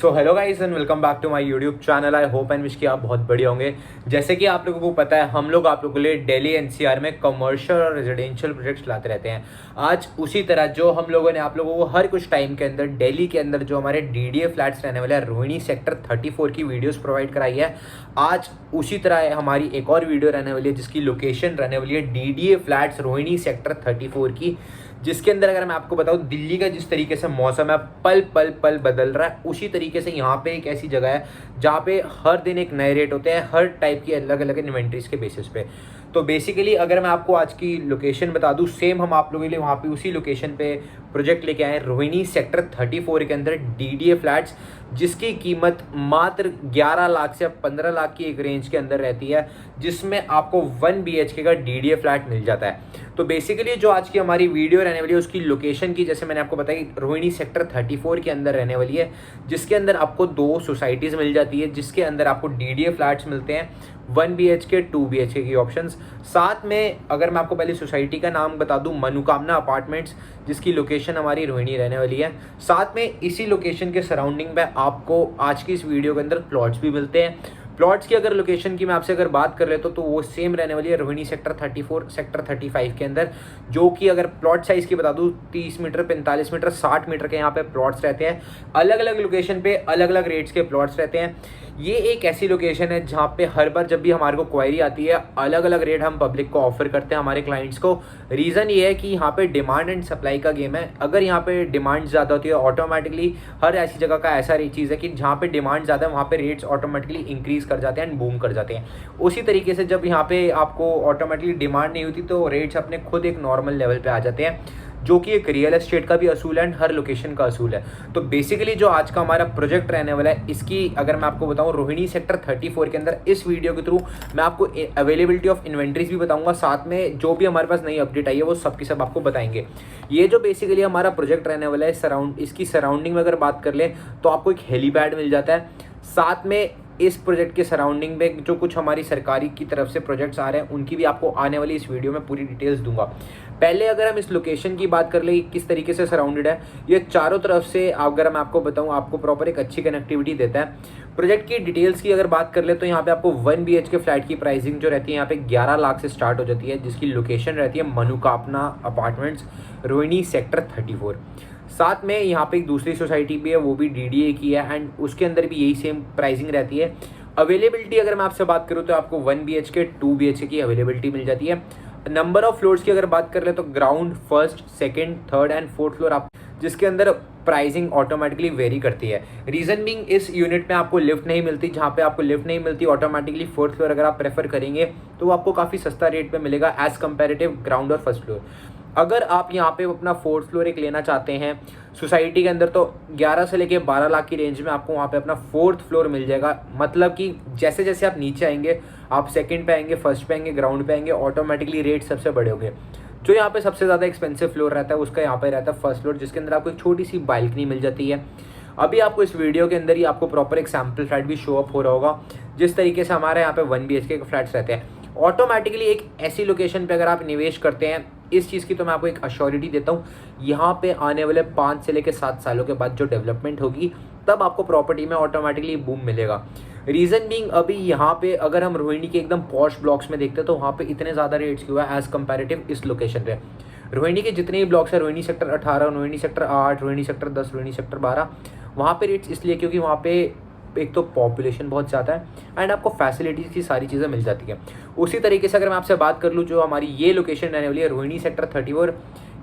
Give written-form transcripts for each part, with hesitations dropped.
So hello guys and welcome back to my YouTube channel. I hope and wish कि आप बहुत बढ़िया होंगे। जैसे कि आप लोगों को पता है, हम लोग आप लोगों के लिए दिल्ली एनसीआर में कमर्शियल और रेजिडेंशियल प्रोजेक्ट्स लाते रहते हैं। आज उसी तरह जो हम लोगों ने आप लोगों को हर कुछ टाइम के अंदर दिल्ली के अंदर जो हमारे डीडीए फ्लैट्स रहने वाले हैं, रोहिणी सेक्टर 34 की वीडियोस प्रोवाइड कराई है। आज उसी तरह हमारी एक और वीडियो रहने वाली है जिसकी लोकेशन रहने वाली है डीडीए फ्लैट्स रोहिणी सेक्टर 34 की, जिसके अंदर अगर मैं आपको बताऊं, दिल्ली का जिस तरीके से मौसम है पल पल पल बदल रहा है, उसी तरीके से यहाँ पे एक ऐसी जगह है जहाँ पे हर दिन एक नए रेट होते हैं, हर टाइप की अलग अलग इन्वेंट्रीज के बेसिस पे। तो बेसिकली अगर मैं आपको आज की लोकेशन बता दूं, सेम हम आप लोगों के लिए वहाँ पे उसी लोकेशन पे प्रोजेक्ट लेके आए हैं, रोहिणी सेक्टर 34 के अंदर डीडीए फ्लैट्स, जिसकी कीमत मात्र 11 लाख से 15 लाख की एक रेंज के अंदर रहती है, जिसमें आपको 1 BHK का डीडीए फ्लैट मिल जाता है। तो बेसिकली जो आज की हमारी वीडियो रहने वाली है उसकी लोकेशन की, जैसे मैंने आपको बताई, रोहिणी सेक्टर 34 के अंदर रहने वाली है, जिसके अंदर आपको 2 सोसाइटीज़ मिल जाती है, जिसके अंदर आपको डीडीए फ्लैट्स मिलते हैं, 1 BHK 2 BHK की ऑप्शंस। साथ में अगर मैं आपको पहले सोसाइटी का नाम बता दूं, मनोकामना अपार्टमेंट्स, जिसकी लोकेशन हमारी रोहिणी रहने वाली है। साथ में इसी लोकेशन के सराउंडिंग में आपको आज की इस वीडियो के अंदर प्लॉट्स भी मिलते हैं। प्लॉट्स की अगर लोकेशन की मैं आपसे अगर बात कर लेता हूँ तो वो सेम रहने वाली है रोहिणी सेक्टर 34 सेक्टर 35 के अंदर, जो कि अगर प्लॉट साइज़ की बता दूँ 30 मीटर 45 मीटर 60 मीटर के यहाँ पे प्लॉट्स रहते हैं। अलग अलग लोकेशन पे अलग अलग रेट्स के प्लॉट्स रहते हैं। ये एक ऐसी लोकेशन है जहाँ पे हर बार जब भी हमारे को क्वायरी आती है, अलग अलग रेट हम पब्लिक को ऑफर करते हैं हमारे क्लाइंट्स को। रीज़न ये है कि यहाँ पे डिमांड एंड सप्लाई का गेम है। अगर यहाँ पे डिमांड ज़्यादा होती है, ऑटोमेटिकली हर ऐसी जगह का ऐसा चीज़ है कि जहाँ पे डिमांड ज़्यादा है वहाँ पे रेट्स ऑटोमेटिकली इंक्रीज़ कर जाते हैं एंड बूम कर जाते हैं। उसी तरीके से जब यहाँ पे आपको ऑटोमेटिकली डिमांड नहीं होती तो रेट्स अपने खुद एक नॉर्मल लेवल पे आ जाते हैं, जो कि एक रियल एस्टेट का भी असूल है एंड हर लोकेशन का असूल है। तो बेसिकली जो आज का हमारा प्रोजेक्ट रहने वाला है, इसकी अगर मैं आपको बताऊं, रोहिणी सेक्टर 34 के अंदर इस वीडियो के थ्रू मैं आपको अवेलेबिलिटी ऑफ इन्वेंट्रीज भी बताऊंगा, साथ में जो भी हमारे पास नई अपडेट आई है वो सब की सब आपको बताएंगे। ये जो बेसिकली हमारा प्रोजेक्ट रहने वाला है, इसकी सराउंडिंग में अगर बात कर ले तो आपको एक हेलीपैड मिल जाता है। साथ में इस प्रोजेक्ट के सराउंडिंग में जो कुछ हमारी सरकारी की तरफ से प्रोजेक्ट्स आ रहे हैं, उनकी भी आपको आने वाली इस वीडियो में पूरी डिटेल्स दूंगा। पहले अगर हम इस लोकेशन की बात कर ले किस तरीके से सराउंडेड है, ये चारों तरफ से अगर मैं आपको बताऊं, आपको प्रॉपर एक अच्छी कनेक्टिविटी देता है। प्रोजेक्ट की डिटेल्स की अगर बात कर ले तो यहाँ पे आपको 1 BHK फ्लैट की प्राइसिंग जो रहती है यहाँ पे 11 लाख से स्टार्ट हो जाती है, जिसकी लोकेशन रहती है मनोकामना अपार्टमेंट्स रोहिणी सेक्टर 34। साथ में यहाँ पे एक दूसरी सोसाइटी भी है, वो भी डीडीए की है एंड उसके अंदर भी यही सेम प्राइसिंग रहती है। अवेलेबिलिटी अगर मैं आपसे बात करूँ तो आपको 1 BHK 2 BHK की अवेलेबिलिटी मिल जाती है। नंबर ऑफ फ्लोर्स की अगर बात कर ले तो ground, first, second, third and fourth floor आप, जिसके अंदर प्राइसिंग ऑटोमेटिकली वेरी करती है। रीजन बीइंग, इस यूनिट में आपको लिफ्ट नहीं मिलती। जहाँ पे आपको लिफ्ट नहीं मिलती, ऑटोमेटिकली फोर्थ फ्लोर अगर आप प्रेफर करेंगे तो वो आपको काफ़ी सस्ता रेट पे मिलेगा एज कंपेरेटिव ग्राउंड और फर्स्ट फ्लोर। अगर आप यहाँ पे अपना फोर्थ फ्लोर एक लेना चाहते हैं सोसाइटी के अंदर, तो 11 से लेके 12 लाख की रेंज में आपको वहाँ पे अपना फोर्थ फ्लोर मिल जाएगा। मतलब कि जैसे जैसे आप नीचे आएंगे, आप सेकंड पे आएंगे, फर्स्ट पे आएंगे, ग्राउंड पे आएंगे, ऑटोमेटिकली रेट सबसे बड़े होंगे। जो यहाँ पे सबसे ज़्यादा एक्सपेंसिव फ्लोर रहता है उसका यहाँ पे रहता है फर्स्ट फ्लोर, जिसके अंदर आपको एक छोटी सी बालकनी मिल जाती है। अभी आपको इस वीडियो के अंदर ही आपको प्रॉपर एक सैम्पल फ्लैट भी शो अप हो रहा होगा, जिस तरीके से हमारे यहाँ पे 1 BHK के फ्लैट्स रहते हैं। ऑटोमेटिकली एक ऐसी लोकेशन पे अगर आप निवेश करते हैं, इस चीज़ की तो मैं आपको एक अश्योरिटी देता हूँ, यहाँ पे आने वाले 5 से लेकर 7 सालों के बाद जो डेवलपमेंट होगी, तब आपको प्रॉपर्टी में ऑटोमेटिकली बूम मिलेगा। रीज़न बीइंग, अभी यहाँ पे अगर हम रोहिणी के एकदम पॉश ब्लॉक्स में देखते हैं तो वहाँ पे इतने ज़्यादा रेट्स क्यों है एज़ कम्पेरेटिव इस लोकेशन पे। रोहिणी के जितने भी ब्लॉक्स हैं, Rohini sector 18, Rohini sector 8, Rohini sector 10, Rohini sector 12, वहाँ पे रेट्स इसलिए क्योंकि वहाँ पे एक तो पॉपुलेशन बहुत ज़्यादा है एंड आपको फैसिलिटीज़ की सारी चीज़ें मिल जाती हैं। उसी तरीके से अगर मैं आपसे बात कर लूँ, जो हमारी ये लोकेशन रहने वाली है रोहिणी सेक्टर 34,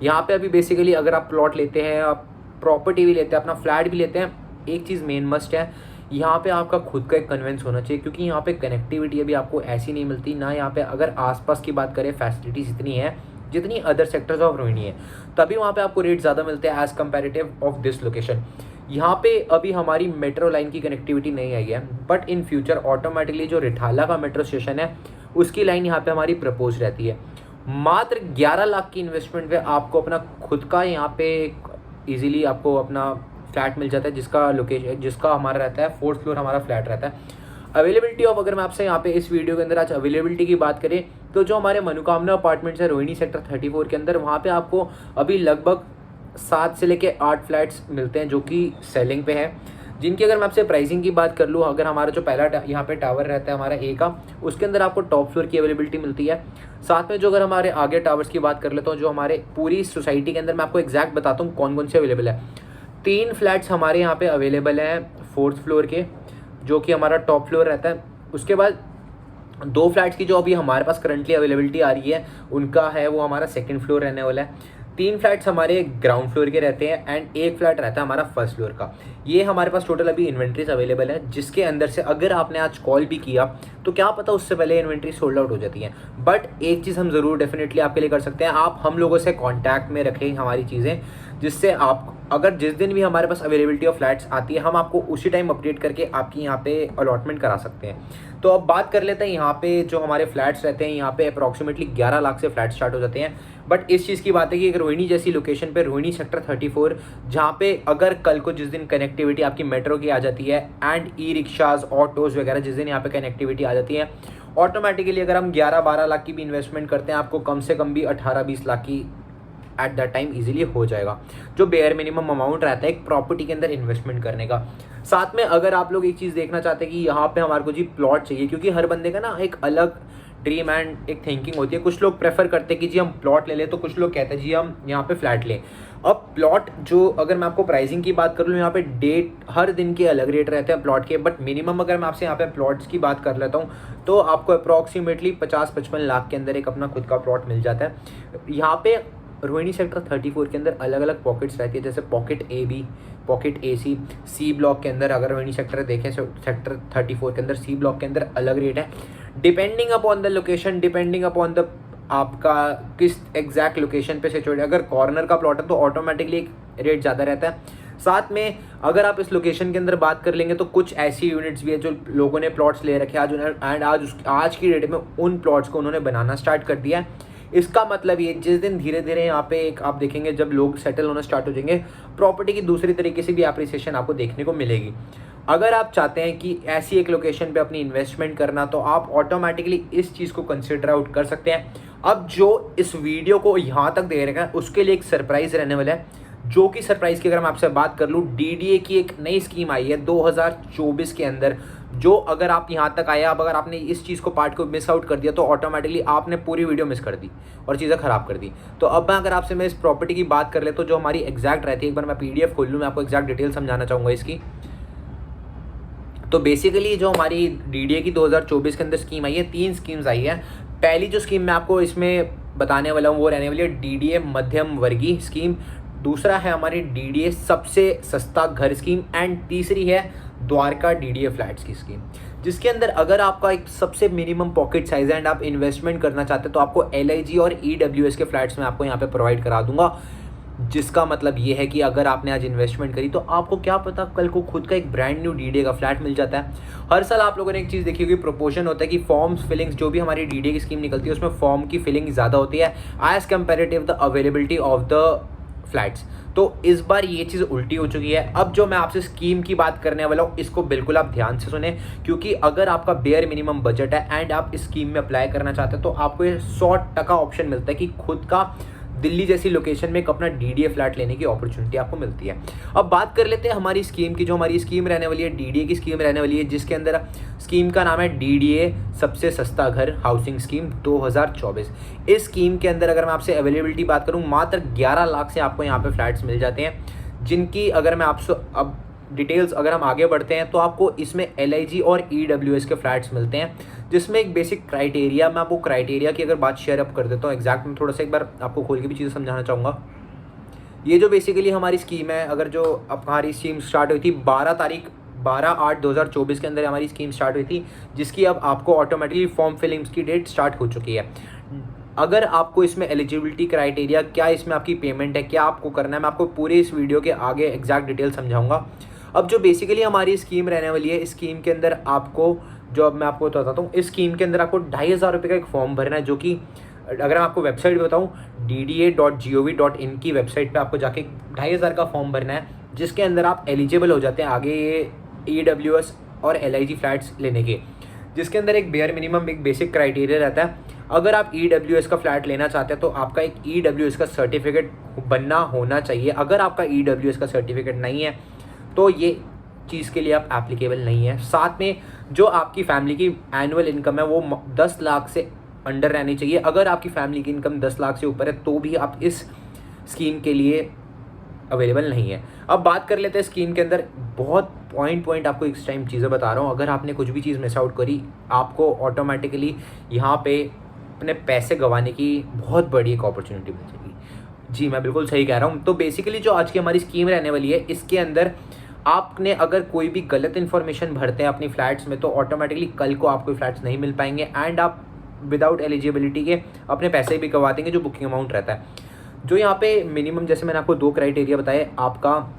यहाँ पे अभी बेसिकली अगर आप प्लॉट लेते हैं, आप प्रॉपर्टी भी लेते हैं, अपना फ्लैट भी लेते हैं, एक चीज़ मेन मस्ट है, यहाँ पे आपका खुद का एक कन्वेंस होना चाहिए, क्योंकि यहाँ पे कनेक्टिविटी अभी आपको ऐसी नहीं मिलती ना। यहाँ पे अगर आसपास की बात करें, फैसिलिटीज़ इतनी है जितनी अदर सेक्टर्स ऑफ रोहिणी है, तभी वहाँ पे आपको रेट ज़्यादा मिलते हैं as comparative of this location. यहाँ पे अभी हमारी मेट्रो लाइन की कनेक्टिविटी नहीं आई है, बट इन फ्यूचर ऑटोमेटिकली जो रिठाला का मेट्रो स्टेशन है उसकी लाइन यहाँ पे हमारी प्रपोज रहती है। मात्र 11 लाख की इन्वेस्टमेंट पे आपको अपना खुद का यहाँ पे इजीली आपको अपना फ्लैट मिल जाता है, जिसका हमारा रहता है फोर्थ फ्लोर हमारा फ्लैट रहता है। अवेलेबिलिटी ऑफ, अगर मैं आपसे यहाँ पे इस वीडियो के अंदर आज अवेलेबिलिटी की बात करें तो जो हमारे मनोकामना अपार्टमेंट्स है रोहिणी सेक्टर 34 के अंदर, वहाँ पे आपको अभी लगभग 7 से लेके 8 फ्लैट्स मिलते हैं जो कि सेलिंग पे है। जिनकी अगर मैं आपसे प्राइसिंग की बात कर लूँ, अगर हमारा जो पहला यहाँ पे टावर रहता है हमारा ए का, उसके अंदर आपको टॉप फ्लोर की अवेलेबिलिटी मिलती है। साथ में जो अगर हमारे आगे टावर्स की बात कर लेता हूँ, जो हमारे पूरी सोसाइटी के अंदर मैं आपको एग्जैक्ट बताता हूँ कौन कौन से अवेलेबल है। 3 फ्लैट्स हमारे यहाँ पे अवेलेबल हैं 4th फ्लोर के, जो कि हमारा टॉप फ्लोर रहता है। उसके बाद 2 फ्लैट्स की जो अभी हमारे पास करंटली अवेलेबिलिटी आ रही है, उनका है वो हमारा 2nd फ्लोर रहने वाला है। 3 फ्लैट्स हमारे ग्राउंड फ्लोर के रहते हैं एंड 1 फ्लैट रहता है हमारा 1st फ्लोर का। ये हमारे पास टोटल अभी इन्वेंट्रीज अवेलेबल है, जिसके अंदर से अगर आपने आज कॉल भी किया तो क्या पता उससे पहले इन्वेंट्री सोल्ड आउट हो जाती है। बट एक चीज़ हम ज़रूर डेफिनेटली आपके लिए कर सकते हैं, आप हम लोगों से कॉन्टैक्ट में रखें हमारी चीज़ें, जिससे आप अगर जिस दिन भी हमारे पास अवेलेबिलिटी ऑफ फ्लैट्स आती है, हम आपको उसी टाइम अपडेट करके आपकी यहाँ पे अलॉटमेंट करा सकते हैं। तो अब बात कर लेते हैं यहाँ पे जो हमारे फ्लैट्स रहते हैं, यहाँ पे अप्रॉक्सीमेटली 11 लाख से फ्लैट स्टार्ट हो जाते हैं। बट इस चीज़ की बात है कि एक रोहिणी जैसी लोकेशन पे, रोहिणी सेक्टर 34, जहाँ पे अगर कल को जिस दिन कनेक्टिविटी आपकी मेट्रो की आ जाती है एंड ई रिक्शाज ऑटोज़ वगैरह जिस दिन यहाँ पे कनेक्टिविटी आ जाती है, ऑटोमेटिकली अगर हम 11-12 लाख की भी इन्वेस्टमेंट करते हैं, आपको कम से कम भी 18-20 लाख की एट दैट टाइम इजीली हो जाएगा, जो बेयर मिनिमम अमाउंट रहता है एक प्रॉपर्टी के अंदर इन्वेस्टमेंट करने का। साथ में अगर आप लोग एक चीज़ देखना चाहते हैं कि यहाँ पे हमारे को जी प्लॉट चाहिए, क्योंकि हर बंदे का ना एक अलग ड्रीम एंड एक थिंकिंग होती है। कुछ लोग प्रेफर करते हैं कि जी हम प्लॉट ले लें, तो कुछ लोग कहते हैं जी हम यहाँ पे फ्लैट लें। अब प्लॉट जो अगर मैं आपको प्राइसिंग की बात कर लूँ, यहाँ पे डेट हर दिन के अलग रेट रहते हैं प्लॉट के, बट मिनिमम अगर मैं आपसे यहाँ पे प्लॉट्स की बात कर लेता हूँ तो आपको अप्रॉक्सीमेटली 50-55 लाख के अंदर एक अपना खुद का प्लॉट मिल जाता है। यहाँ पे रोहिणी सेक्टर 34 के अंदर अलग अलग पॉकेट्स रहती है, जैसे pocket A B, pocket A C block के अंदर अगर रोहिणी सेक्टर देखें, सेक्टर 34 के अंदर सी ब्लॉक के अंदर अलग रेट है, depending upon the location, depending upon the आपका किस एग्जैक्ट लोकेशन पे सिचुएटेड। अगर कॉर्नर का प्लॉट है तो ऑटोमेटिकली एक रेट ज़्यादा रहता है। साथ में अगर आप इस लोकेशन के अंदर बात कर लेंगे तो कुछ ऐसी यूनिट्स भी है जो लोगों ने प्लॉट्स ले रखे आज एंड आज की डेट में उन प्लॉट्स को उन्होंने बनाना स्टार्ट कर दिया है। इसका मतलब ये जिस दिन धीरे धीरे यहाँ पे एक आप देखेंगे जब लोग सेटल होना स्टार्ट हो जाएंगे, प्रॉपर्टी की दूसरी तरीके से भी एप्रिसिएशन आपको देखने को मिलेगी। अगर आप चाहते हैं कि ऐसी एक लोकेशन पे अपनी इन्वेस्टमेंट करना, तो आप ऑटोमेटिकली इस चीज़ को कंसिडर आउट कर सकते हैं। अब जो इस वीडियो को यहाँ तक देख रहे हैं उसके लिए एक सरप्राइज़ रहने वाला है, जो कि सरप्राइज़ की अगर मैं आपसे बात कर लूँ, डीडीए की एक नई स्कीम आई है 2024 के अंदर, जो अगर आप यहाँ तक आए, अब अगर आपने इस चीज़ को पार्ट को मिस आउट कर दिया तो ऑटोमेटिकली आपने पूरी वीडियो मिस कर दी और चीज़ें ख़राब कर दी। तो अब मैं अगर आपसे मैं इस प्रॉपर्टी की बात कर ले तो जो हमारी एग्जैक्ट रहती है, एक बार मैं पीडीएफ खोल लूँ, मैं आपको एग्जैक्ट डिटेल समझाना चाहूँगा इसकी। तो बेसिकली जो हमारी डीडीए की 2024 के अंदर स्कीम आई है, 3 स्कीम्स आई है। पहली जो स्कीम मैं आपको इसमें बताने वाला हूँ वो रहने वाली है डीडीए मध्यम वर्गीय स्कीम, दूसरा है हमारी डीडीए सबसे सस्ता घर स्कीम एंड तीसरी है द्वारका डीडीए फ्लैट्स की स्कीम, जिसके अंदर अगर आपका एक सबसे मिनिमम पॉकेट साइज है एंड आप इन्वेस्टमेंट करना चाहते हैं तो आपको एलआईजी और ईडब्ल्यूएस के फ्लैट्स में आपको यहाँ पे प्रोवाइड करा दूंगा। जिसका मतलब ये है कि अगर आपने आज इन्वेस्टमेंट करी तो आपको क्या पता कल को खुद का एक ब्रांड न्यू डीडीए का फ्लैट मिल जाता है। हर साल आप लोगों ने एक चीज़ देखी होगी, प्रोपोर्शन होता है कि फॉर्म्स फिलिंग्स जो भी हमारी डीडीए की स्कीम निकलती है उसमें फॉर्म की फिलिंग ज़्यादा होती है as comparative the availability of the flats. तो इस बार ये चीज़ उल्टी हो चुकी है। अब जो मैं आपसे स्कीम की बात करने वाला हूँ इसको बिल्कुल आप ध्यान से सुने, क्योंकि अगर आपका बेयर मिनिमम बजट है एंड आप इस स्कीम में अप्लाई करना चाहते हैं तो आपको ये 100% ऑप्शन मिलता है कि खुद का दिल्ली जैसी लोकेशन में एक अपना डीडीए फ्लैट लेने की अपॉर्चुनिटी आपको मिलती है। अब बात कर लेते हैं हमारी स्कीम की। जो हमारी स्कीम रहने वाली है डीडीए की स्कीम रहने वाली है, जिसके अंदर स्कीम का नाम है डीडीए सबसे सस्ता घर हाउसिंग स्कीम 2024। इस स्कीम के अंदर अगर मैं आपसे अवेलेबिलिटी बात करूँ, मात्र 11 लाख से आपको यहाँ पे फ्लैट्स मिल जाते हैं, जिनकी अगर मैं आपसे अब डिटेल्स अगर हम आगे बढ़ते हैं तो आपको इसमें एलआईजी और ईडब्ल्यूएस के फ्लैट्स मिलते हैं, जिसमें एक बेसिक क्राइटेरिया, मैं आपको क्राइटेरिया की अगर बात शेयर अप कर देता हूँ एग्जैक्ट में, थोड़ा सा एक बार आपको खोल के भी चीज़ें समझाना चाहूँगा। ये जो बेसिकली हमारी स्कीम है, अगर जो अब हमारी स्कीम स्टार्ट हुई थी 12/8/2024 के अंदर हमारी स्कीम स्टार्ट हुई थी, जिसकी अब आपको ऑटोमेटिकली फॉर्म फिलिंग्स की डेट स्टार्ट हो चुकी है। अगर आपको इसमें एलिजिबिलिटी क्राइटेरिया क्या, इसमें आपकी पेमेंट है, क्या आपको करना है, मैं आपको पूरे इस वीडियो के आगे एग्जैक्ट डिटेल समझाऊंगा। अब जो बेसिकली हमारी स्कीम रहने वाली है, इस स्कीम के अंदर आपको जो अब मैं आपको बताता हूँ, इस स्कीम के अंदर आपको 2500 रुपये का एक फॉर्म भरना है, जो कि अगर मैं आपको वेबसाइट बताऊँ dda.gov.in की वेबसाइट पे आपको जाके 2500 का फॉर्म भरना है, जिसके अंदर आप एलिजिबल हो जाते हैं आगे ये ईडब्ल्यूएस और एलआईजी फ्लैट्स लेने के, जिसके अंदर एक बेयर मिनिमम एक बेसिक क्राइटेरिया रहता है। अगर आप ईडब्ल्यूएस का फ्लैट लेना चाहते हैं तो आपका एक ईडब्ल्यूएस का सर्टिफिकेट बनना होना चाहिए। अगर आपका ईडब्ल्यूएस का सर्टिफिकेट नहीं है तो ये चीज़ के लिए आप एप्लीकेबल नहीं है। साथ में जो आपकी फैमिली की एनुअल इनकम है वो 10 लाख से अंडर रहनी चाहिए। अगर आपकी फैमिली की इनकम 10 लाख से ऊपर है तो भी आप इस स्कीम के लिए अवेलेबल नहीं है। अब बात कर लेते हैं स्कीम के अंदर, बहुत पॉइंट आपको इस टाइम चीज़ें बता रहा हूँ। अगर आपने कुछ भी चीज़ मिस आउट करी, आपको ऑटोमेटिकली यहाँ पे अपने पैसे गंवाने की बहुत बड़ी एक अपॉर्चुनिटी मिल जाएगी। जी मैं बिल्कुल सही कह रहा हूँ। तो बेसिकली जो आज की हमारी स्कीम रहने वाली है, इसके अंदर आपने अगर कोई भी गलत इन्फॉर्मेशन भरते हैं अपनी फ्लैट्स में तो ऑटोमेटिकली कल को आपको फ्लैट्स नहीं मिल पाएंगे एंड आप विदाउट एलिजिबिलिटी के अपने पैसे भी गंवा देंगे जो बुकिंग अमाउंट रहता है। जो यहाँ पे मिनिमम, जैसे मैंने आपको 2 क्राइटेरिया बताए, आपका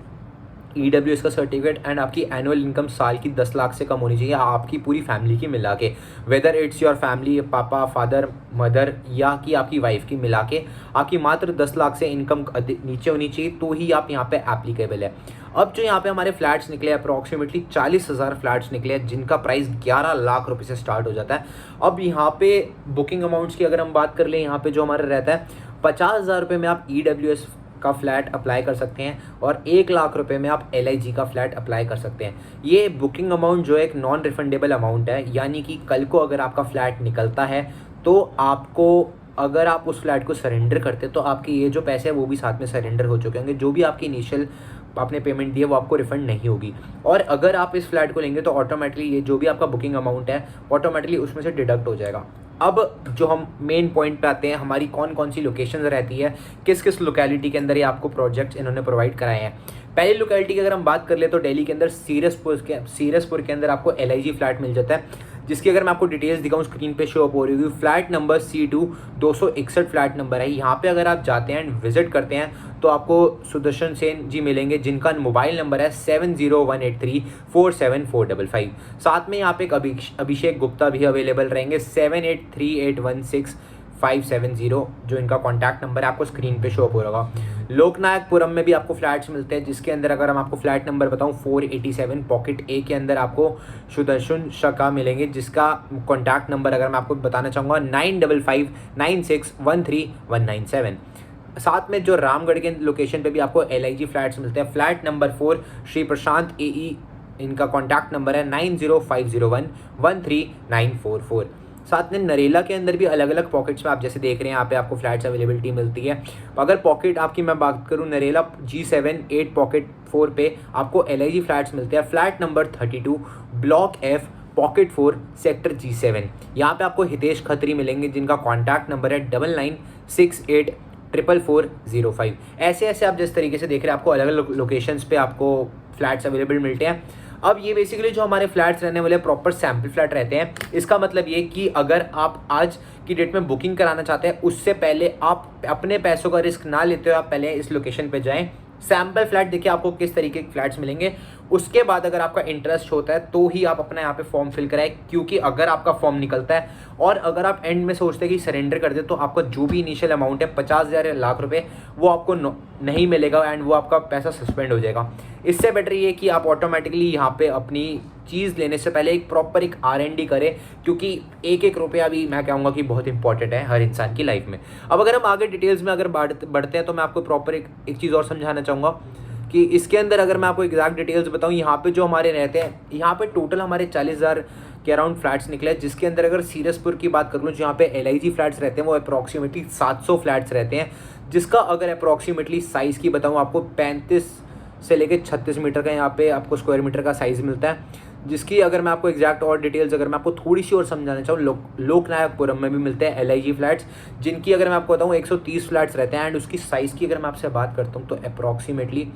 EWS का सर्टिफिकेट एंड आपकी एनुअल इनकम साल की 10 लाख से कम होनी चाहिए आपकी पूरी फैमिली की मिला के, वेदर इट्स योर फैमिली, पापा, फादर, मदर या कि आपकी वाइफ की मिला के आपकी मात्र 10 लाख से इनकम नीचे होनी चाहिए तो ही आप यहाँ पे एप्लीकेबल है। अब जो यहाँ पे हमारे फ्लैट्स निकले अप्रॉक्सीमेटली 40,000 फ्लैट्स निकले हैं जिनका प्राइस 11 लाख रुपए से स्टार्ट हो जाता है। अब यहाँ पे बुकिंग अमाउंट्स की अगर हम बात कर लें, यहाँ पे जो हमारा रहता है 50,000 रुपये में आप EWS का फ्लैट अप्लाई कर सकते हैं और 1 लाख रुपए में आप LIG का फ्लैट अप्लाई कर सकते हैं। ये बुकिंग अमाउंट जो है एक नॉन रिफंडेबल अमाउंट है, यानी कि कल को अगर आपका फ्लैट निकलता है तो आपको, अगर आप उस फ्लैट को सरेंडर करते तो आपके ये जो पैसे हैं वो भी साथ में सरेंडर हो चुके होंगे। जो भी आपकी इनिशियल आपने पेमेंट दी है वो आपको रिफंड नहीं होगी। और अगर आप इस फ्लैट को लेंगे तो ऑटोमेटिकली ये जो भी आपका बुकिंग अमाउंट है ऑटोमेटिकली उसमें से डिडक्ट हो जाएगा। अब जो हम मेन पॉइंट पे आते हैं, हमारी कौन कौन सी लोकेशन रहती है, किस किस लोकेलिटी के अंदर ये आपको प्रोजेक्ट्स इन्होंने प्रोवाइड कराए हैं। पहली लोकेलिटी की अगर हम बात कर ले तो दिल्ली के अंदर सीरसपुर के अंदर आपको LIG फ्लैट मिल जाता है, जिसकी अगर मैं आपको डिटेल्स दिखाऊं स्क्रीन पे शो अप हो रही होगी। Flat number C2 261 flat number है। यहाँ पे अगर आप जाते हैं एंड विजिट करते हैं तो आपको सुदर्शन सेन जी मिलेंगे जिनका मोबाइल नंबर है 7018347455। साथ में यहाँ पे एक अभिषेक गुप्ता भी अवेलेबल रहेंगे 783816 जो इनका कॉन्टैक्ट नंबर है आपको स्क्रीन पे शो अप हो रहा होगा। लोकनायकपुरम में भी आपको फ्लैट्स मिलते हैं, जिसके अंदर अगर हम आपको फ्लैट नंबर बताऊं 487 पॉकेट A के अंदर आपको सुदर्शन शका मिलेंगे, जिसका कॉन्टैक्ट नंबर अगर मैं आपको बताना चाहूँगा 9559613197। साथ में जो रामगढ़ के लोकेशन पे भी आपको LIG फ्लैट्स मिलते हैं। फ्लैट नंबर 4 श्री प्रशांत AE, इनका कॉन्टैक्ट नंबर है 9050113944। साथ में नरेला के अंदर भी अलग अलग पॉकेट्स में आप जैसे देख रहे हैं यहाँ पे आपको फ्लैट्स अवेलेबिलिटी मिलती है। अगर पॉकेट आपकी मैं बात करूँ नरेला G78 पॉकेट 4 पे आपको LIG फ्लैट्स मिलते हैं। Flat number 32 block F pocket 4 sector G7, यहाँ पे आपको हितेश खत्री मिलेंगे जिनका कॉन्टैक्ट नंबर है 9968444005। ऐसे ऐसे आप जिस तरीके से देख रहे हैं आपको अलग अलग लोकेशंस पे आपको फ्लैट्स अवेलेबल मिलते हैं। अब ये बेसिकली जो हमारे फ्लैट्स रहने वाले प्रॉपर सैम्पल फ्लैट रहते हैं। इसका मतलब ये कि अगर आप आज की डेट में बुकिंग कराना चाहते हैं उससे पहले आप अपने पैसों का रिस्क ना लेते हो, आप पहले इस लोकेशन पे जाएं, सैम्पल फ्लैट देखिए आपको किस तरीके के फ्लैट्स मिलेंगे। उसके बाद अगर आपका इंटरेस्ट होता है तो ही आप अपना यहाँ पे फॉर्म फिल कराएं, क्योंकि अगर आपका फॉर्म निकलता है और अगर आप एंड में सोचते हैं कि सरेंडर कर दे तो आपका जो भी इनिशियल अमाउंट है 50,000 या लाख रुपए वो आपको नहीं मिलेगा एंड वो आपका पैसा सस्पेंड हो जाएगा। इससे बेटर ये कि आप ऑटोमेटिकली यहाँ पे अपनी चीज़ लेने से पहले एक प्रॉपर एक R&D करें, क्योंकि एक एक रुपया भी मैं कहूँगा कि बहुत इंपॉर्टेंट है हर इंसान की लाइफ में। अब अगर हम आगे डिटेल्स में अगर बढ़ते हैं तो मैं आपको प्रॉपर एक चीज़ और समझाना चाहूँगा कि इसके अंदर अगर मैं आपको एग्जैक्ट डिटेल्स बताऊँ, यहाँ पे जो हमारे रहते हैं, यहाँ पे टोटल हमारे 40,000 के अराउंड फ्लैट्स निकले, जिसके अंदर अगर सीरसपुर की बात करूँ जहाँ पे LIG फ्लैट्स रहते हैं वो अप्रॉक्सीमेटली 700 फ्लैट्स रहते हैं, जिसका अगर अप्रॉक्सीमेटली साइज़ की बताऊँ आपको 35 से लेकर 36 मीटर का यहाँ पे आपको स्क्वायर मीटर का साइज़ मिलता है। जिसकी अगर मैं आपको एग्जैक्ट और डिटेल्स अगर मैं आपको थोड़ी सी और समझाना चाहूँ, लोकनायकपुरम में भी मिलते हैं LIG फ्लैट्स, जिनकी अगर मैं आपको बताऊँ 130 फ्लैट्स रहते हैं एंड उसकी साइज़ की अगर मैं आपसे बात करता हूँ तो अप्रॉक्सीमेटली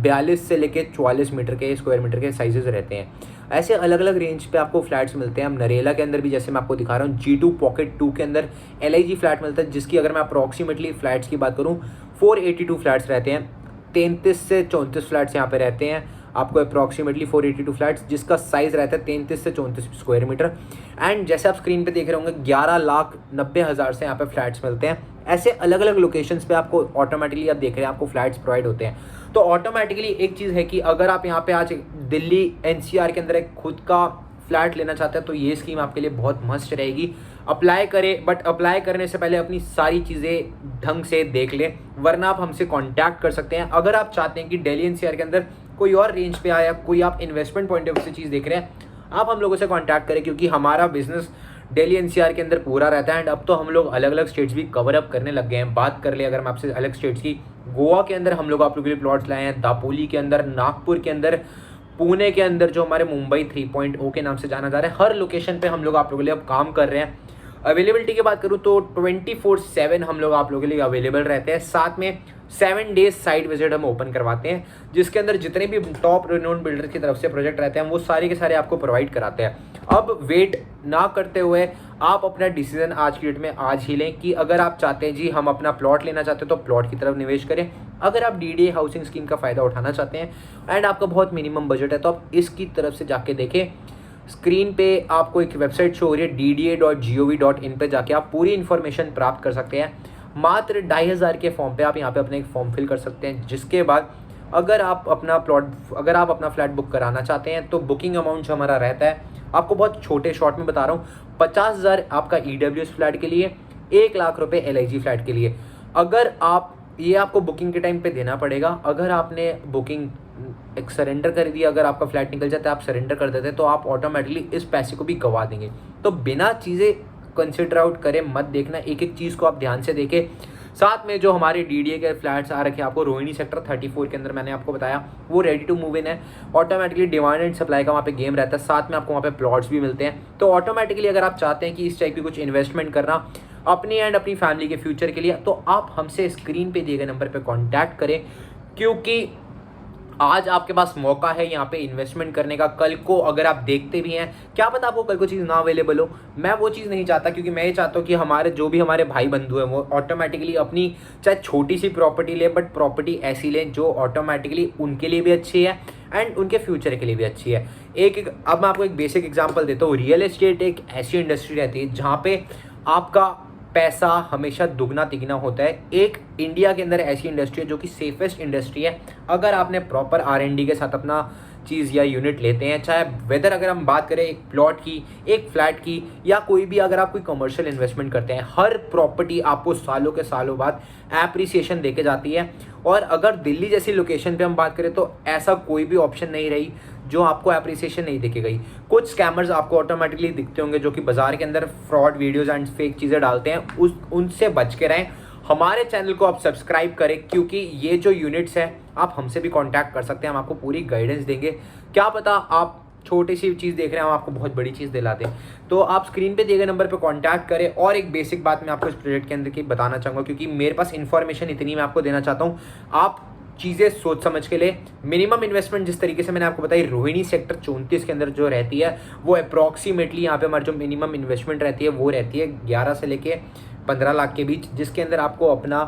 42 से लेके 44 मीटर के स्क्वायर मीटर के साइजेस रहते हैं। ऐसे अलग अलग रेंज पे आपको फ्लैट्स मिलते हैं। अब नरेला के अंदर भी जैसे मैं आपको दिखा रहा हूँ G2 पॉकेट 2 के अंदर LIG फ्लैट मिलता है, जिसकी अगर मैं अप्रॉक्सीमेटली फ्लैट्स की बात करूँ 482 फ्लैट्स रहते हैं। 33 से 34 फ्लैट्स यहाँ पे रहते हैं आपको अप्रॉक्सीमेटली 482 फ्लैट्स, जिसका साइज़ रहता है 33 से 34 स्क्वायर मीटर। एंड जैसे आप स्क्रीन पे देख रहे होंगे 11,90,000 से यहाँ पे फ्लैट्स मिलते हैं। ऐसे अलग अलग लोकेशंस पे आपको ऑटोमेटिकली आप देख रहे हैं आपको फ्लैट्स प्रोवाइड होते हैं। तो ऑटोमेटिकली एक चीज़ है कि अगर आप यहाँ पे आज दिल्ली NCR के अंदर एक खुद का फ्लैट लेना चाहते हैं तो ये स्कीम आपके लिए बहुत मस्त रहेगी। अप्लाई करें, बट अप्लाई करने से पहले अपनी सारी चीज़ें ढंग से देख लें, वरना आप हमसे कांटेक्ट कर सकते हैं। अगर आप चाहते हैं कि दिल्ली NCR के अंदर कोई और रेंज पे आया, कोई आप इन्वेस्टमेंट पॉइंट ऑफ व्यू से चीज़ देख रहे हैं, आप हम लोगों से कॉन्टैक्ट करें, क्योंकि हमारा बिजनेस दिल्ली एनसीआर के अंदर पूरा रहता है। एंड अब तो हम लोग अलग अलग स्टेट्स भी कवर अप करने लग गए हैं। बात कर ले अगर मैं आपसे अलग स्टेट्स की, गोवा के अंदर हम लोग आप लोगों के लिए प्लॉट्स लाए हैं, दापोली के अंदर, नागपुर के अंदर, पुणे के अंदर, जो हमारे मुंबई 3.0 के नाम से जाना जा रहा है, हर लोकेशन पे हम लोग आप लोगों के लिए अब काम कर रहे हैं। अवेलेबिलिटी की बात करूँ तो 24/7 हम लोग आप लोगों के लिए अवेलेबल रहते हैं। साथ में 7 डेज साइट विजिट हम ओपन करवाते हैं, जिसके अंदर जितने भी टॉप रिनोन बिल्डर की तरफ से प्रोजेक्ट रहते हैं वो सारे के सारे आपको प्रोवाइड कराते हैं। अब वेट ना करते हुए आप अपना डिसीजन आज की डेट में आज ही लें कि अगर आप चाहते हैं जी हम अपना प्लॉट लेना चाहते हैं तो प्लॉट की तरफ निवेश करें। अगर आप डीडीए हाउसिंग स्कीम का फ़ायदा उठाना चाहते हैं एंड आपका बहुत मिनिमम बजट है तो आप इसकी तरफ से जाके देखें। स्क्रीन पे आपको एक वेबसाइट शो हो रही है dda.gov.in पे जाके आप पूरी इन्फॉर्मेशन प्राप्त कर सकते हैं। मात्र 2,500 के फॉर्म पे आप यहाँ पे अपने एक फॉर्म फिल कर सकते हैं, जिसके बाद अगर आप अपना फ्लैट बुक कराना चाहते हैं तो बुकिंग अमाउंट जो हमारा रहता है, आपको बहुत छोटे शॉर्ट में बता रहा हूँ, 50,000 आपका EWS फ्लैट के लिए, 1 लाख रुपये LIG फ्लैट के लिए। अगर आप ये आपको बुकिंग के टाइम पे देना पड़ेगा। अगर आपने बुकिंग एक सरेंडर कर दिया, अगर आपका फ्लैट निकल जाता है, आप सरेंडर कर देते हैं, तो आप ऑटोमेटिकली इस पैसे को भी गवा देंगे। तो बिना चीज़ें कंसिडर आउट करे मत देखना, एक एक चीज़ को आप ध्यान से देखें। साथ में जो हमारे DDA के फ्लैट्स आ रखे हैं आपको रोहिणी सेक्टर 34 के अंदर, मैंने आपको बताया वो रेडी टू मूव इन है। ऑटोमेटिकली डिमांड एंड सप्लाई का वहाँ पे गेम रहता है, साथ में आपको वहाँ पे प्लॉट्स भी मिलते हैं। तो ऑटोमेटिकली अगर आप चाहते हैं कि इस टाइप की कुछ इन्वेस्टमेंट करना अपनी एंड अपनी फैमिली के फ्यूचर के लिए, तो आप हमसे स्क्रीन पे दिए गए नंबर पे कांटेक्ट करें, क्योंकि आज आपके पास मौका है यहाँ पे इन्वेस्टमेंट करने का। कल को अगर आप देखते भी हैं, क्या पता आपको कल को चीज़ ना अवेलेबल हो, मैं वो चीज़ नहीं चाहता, क्योंकि मैं ये चाहता हूँ कि हमारे जो भी हमारे भाई बंधु हैं वो ऑटोमेटिकली अपनी चाहे छोटी सी प्रॉपर्टी लें, बट प्रॉपर्टी ऐसी लें जो ऑटोमेटिकली उनके लिए भी अच्छी है एंड उनके फ्यूचर के लिए भी अच्छी है। अब मैं आपको एक बेसिक एग्जाम्पल देता हूँ। रियल एस्टेट एक ऐसी इंडस्ट्री रहती है जहाँ पे आपका पैसा हमेशा दुगना तिगना होता है। एक इंडिया के अंदर ऐसी इंडस्ट्री है जो कि सेफेस्ट इंडस्ट्री है। अगर आपने प्रॉपर R&D के साथ अपना चीज़ या यूनिट लेते हैं, चाहे वेदर अगर हम बात करें एक प्लॉट की, एक फ्लैट की, या कोई भी अगर आप कोई कमर्शियल इन्वेस्टमेंट करते हैं, हर प्रॉपर्टी आपको सालों के सालों बाद एप्रिसिएशन देके जाती है। और अगर दिल्ली जैसी लोकेशन पे हम बात करें तो ऐसा कोई भी ऑप्शन नहीं रही जो आपको एप्रिसिएशन नहीं देके गई। कुछ स्कैमर्स आपको ऑटोमेटिकली दिखते होंगे जो कि बाजार के अंदर फ्रॉड वीडियोज़ एंड फेक चीज़ें डालते हैं, उनसे बच के रहें। हमारे चैनल को आप सब्सक्राइब करें, क्योंकि ये जो यूनिट्स हैं आप हमसे भी कांटेक्ट कर सकते हैं, हम आपको पूरी गाइडेंस देंगे। क्या पता आप छोटी सी चीज़ देख रहे हैं, हम आपको बहुत बड़ी चीज़ दिला दें। तो आप स्क्रीन पे दिए गए नंबर पे कांटेक्ट करें। और एक बेसिक बात मैं आपको इस प्रोजेक्ट के अंदर की बताना चाहूँगा, क्योंकि मेरे पास इन्फॉर्मेशन इतनी मैं आपको देना चाहता हूँ, आप चीज़ें सोच समझ के लिए। मिनिमम इन्वेस्टमेंट जिस तरीके से मैंने आपको बताई रोहिणी सेक्टर 34 के अंदर जो रहती है, वो अप्रॉक्सीमेटली यहाँ पे हमारी जो मिनिमम इन्वेस्टमेंट रहती है वो रहती है 11 से लेके 15 लाख के बीच, जिसके अंदर आपको अपना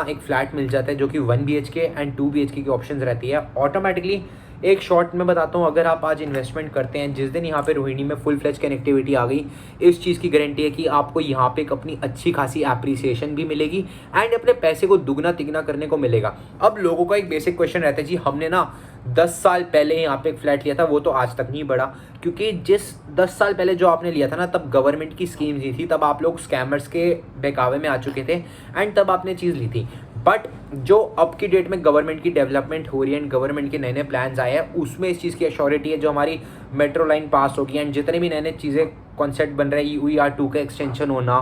एक फ्लैट मिल जाता है जो कि 1 BHK एंड 2 BHK की ऑप्शंस रहती है। ऑटोमेटिकली एक शॉर्ट में बताता हूँ, अगर आप आज इन्वेस्टमेंट करते हैं, जिस दिन यहाँ पे रोहिणी में फुल फ्लेज कनेक्टिविटी आ गई, इस चीज़ की गारंटी है कि आपको यहाँ पे एक अपनी अच्छी खासी एप्रिसिएशन भी मिलेगी एंड अपने पैसे को दुगना तिगना करने को मिलेगा। अब लोगों का एक बेसिक क्वेश्चन रहता है, जी हमने ना 10 साल पहले यहाँ पे एक फ्लैट लिया था, वो तो आज तक नहीं बढ़ा, क्योंकि जिस 10 साल पहले जो आपने लिया था ना, तब गवर्नमेंट की स्कीम नहीं थी, तब आप लोग स्कैमर्स के बहकावे में आ चुके थे एंड तब आपने चीज़ ली थी। बट जो अब की डेट में गवर्नमेंट की डेवलपमेंट हो रही है एंड गवर्नमेंट के नए नए प्लान्स आए हैं, उसमें इस चीज़ की एश्योरिटी है। जो हमारी मेट्रो लाइन पास होगी एंड जितने भी नए नए चीज़ें कॉन्सेप्ट बन रहे हैं, UER2 का एक्सटेंशन होना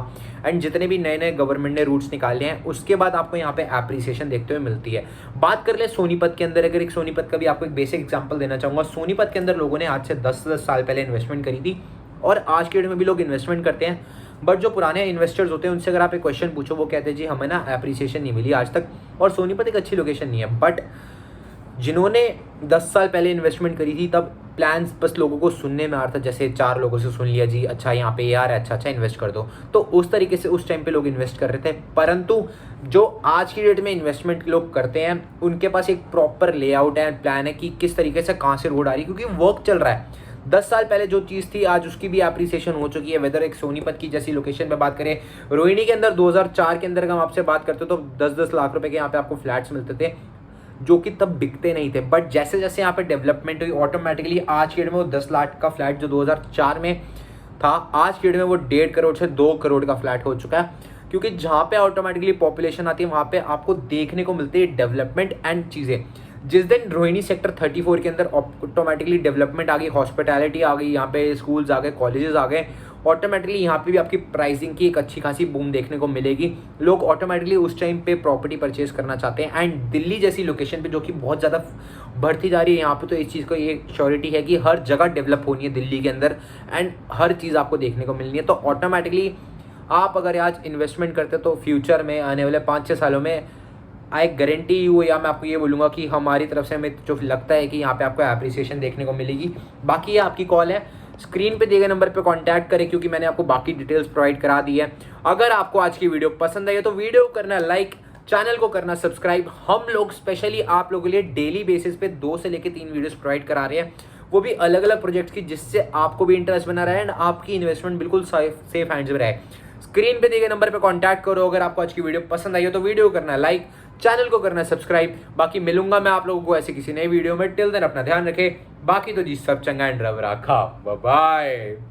एंड जितने भी नए नए गवर्नमेंट ने रूट्स निकाले हैं, उसके बाद आपको यहाँ पे एप्रिसिएशन देखते हुए मिलती है। बात कर ले सोनीपत के अंदर, अगर एक सोनीपत का भी आपको एक बेसिक एग्जांपल देना चाहूँगा। सोनीपत के अंदर लोगों ने आज से 10 साल पहले इन्वेस्टमेंट करी थी और आज के डेट में भी लोग इन्वेस्टमेंट करते हैं। बट जो पुराने इन्वेस्टर्स होते हैं उनसे अगर आप एक क्वेश्चन पूछो, वो कहते हैं जी हमें ना एप्रिसिएशन नहीं मिली आज तक, और सोनीपत एक अच्छी लोकेशन नहीं है। बट जिन्होंने 10 साल पहले इन्वेस्टमेंट करी थी, तब प्लान्स बस लोगों को सुनने में आ रहा था, जैसे 4 लोगों से सुन लिया जी अच्छा यहाँ पे यार है, अच्छा इन्वेस्ट कर दो, तो उस तरीके से उस टाइम पे लोग इन्वेस्ट कर रहे थे। परंतु जो आज की डेट में इन्वेस्टमेंट लोग करते हैं, उनके पास एक प्रॉपर लेआउट है, प्लान है कि किस तरीके से कहाँ से रोड आ रही है, क्योंकि वर्क चल रहा है। 10 साल पहले जो चीज़ थी आज उसकी भी एप्रिसिएशन हो चुकी है। वेदर एक सोनीपत की जैसी लोकेशन पे बात करें, रोहिणी के अंदर 2004 के अंदर अगर हम आपसे बात करते तो 10-10 लाख रुपए के यहाँ पे आपको फ्लैट्स मिलते थे, जो कि तब बिकते नहीं थे। बट जैसे जैसे यहाँ पे डेवलपमेंट हुई, ऑटोमेटिकली आज के डेट में वो 10 लाख का फ्लैट जो 2004 में था, आज के डेट में वो 1.5 करोड़ से 2 करोड़ का फ्लैट हो चुका है। क्योंकि जहाँ पे ऑटोमेटिकली पॉपुलेशन आती है, वहाँ पे आपको देखने को मिलती है डेवलपमेंट एंड चीज़ें। जिस दिन रोहिणी सेक्टर 34 के अंदर ऑटोमेटिकली डेवलपमेंट आ गई, हॉस्पिटैलिटी आ गई, यहाँ पे स्कूल्स आ गए, कॉलेजेस आ गए, ऑटोमेटिकली यहाँ पे भी आपकी प्राइसिंग की एक अच्छी खासी बूम देखने को मिलेगी। लोग ऑटोमेटिकली उस टाइम पे प्रॉपर्टी परचेज करना चाहते हैं। एंड दिल्ली जैसी लोकेशन पे जो कि बहुत ज़्यादा बढ़ती जा रही है यहाँ पे, तो इस चीज़ को ये श्योरिटी है कि हर जगह डेवलप होनी है दिल्ली के अंदर एंड हर चीज़ आपको देखने को मिलनी है। तो ऑटोमेटिकली आप अगर आज इन्वेस्टमेंट करते हो तो फ्यूचर में आने वाले 5-6 सालों में आई गारंटी यू, या मैं आपको ये बोलूँगा कि हमारी तरफ से हमें जो लगता है कि यहाँ पे आपको एप्रिसिएशन देखने को मिलेगी। बाकी ये आपकी कॉल है, स्क्रीन पे दिए गए नंबर पे कांटेक्ट करें क्योंकि मैंने आपको बाकी डिटेल्स प्रोवाइड करा दी है। अगर आपको आज की वीडियो पसंद आई है तो वीडियो करना लाइक, चैनल को करना सब्सक्राइब। हम लोग स्पेशली आप लोगों के लिए डेली बेसिस पे 2 से लेकर 3 वीडियोस प्रोवाइड करा रहे हैं, वो भी अलग अलग प्रोजेक्ट की, जिससे आपको भी इंटरेस्ट बना रहे एंड आपकी इन्वेस्टमेंट बिल्कुल सेफ हैंड्स में रहे। स्क्रीन पे दिए गए नंबर पे कांटेक्ट करो। अगर आपको आज की वीडियो पसंद आई हो तो वीडियो करना लाइक, चैनल को करना सब्सक्राइब। बाकी मिलूंगा मैं आप लोगों को ऐसे किसी नई वीडियो में। टिल देन अपना ध्यान रखें। बाकी तो जी सब चंगा एंड रब रखा। Bye bye.